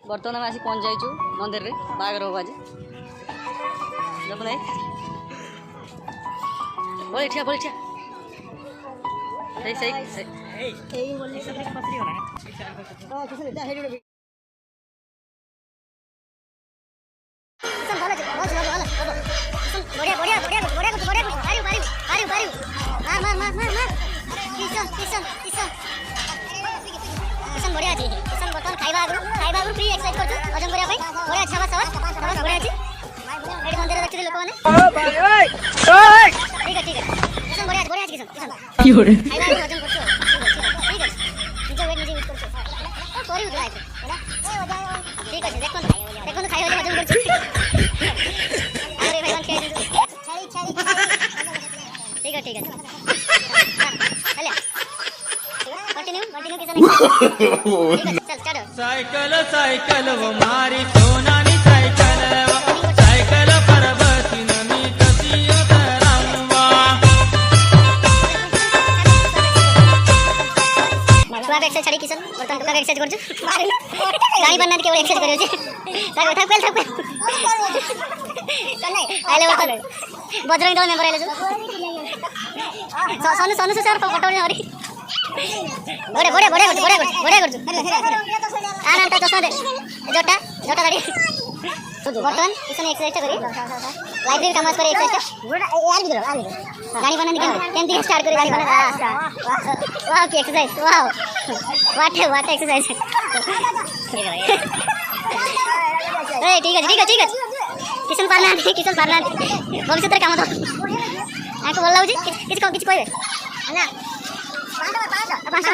बर्तमान आम आसी पहुँच जाइचु मंदिर रे बागर हो आज देखो नहीं बोल ठिया सही बढ़िया बढ़िया बढ़िया बढ़िया बढ़िया पारियो पारियो पारियो पारियो मार मार मार मार मार किशन बढ़िया अछि किशन बर्तन खाइबा आगु फ्री एक्सरसाइज करछ वजन करिया पई बढ़िया छबा सबस बढ़िया अछि एडी मंदिर देखि लोक माने ओए ठीक है किशन बढ़िया अछि किशन की हो रे खाइबा आगु वजन करछ ठीक है निजे वेट निजे यूज करछ करियो लाइफ हैना ठीक है देखो खाइ हो वजन करछ अरे भाई खेल ठीक है चल कंटिन्यू किसान चल चढ़ो साइकिल वो मारी सोनानी साइकिल पर बसी नमी तसियो तरंगवा तुआ एक्सरसाइज छाड़ी किशन बर्तन तुआ एक्सरसाइज करछ गाड़ी बनना के एक्सरसाइज करियो छी ताको था चल आइले बर्तन बजरंग दल मेंबर आइले सोनू सर फोटो ने हरी बढ़िया कर आना ता चश्मा दे जोटा गाड़ी बर्तमान किशन एक्सरसाइज करी लाइब्रेरी काम करे एक्सरसाइज यार भी गाड़ी बनाने केमती स्टार्ट करी गाड़ी बना वाह की एक्सरसाइज वाह व्हाट एक्सरसाइज ए ठीक है किशन पारना भविष्य तेरे काम तो आको बोल लाउजी किछ कहबे ना पाँच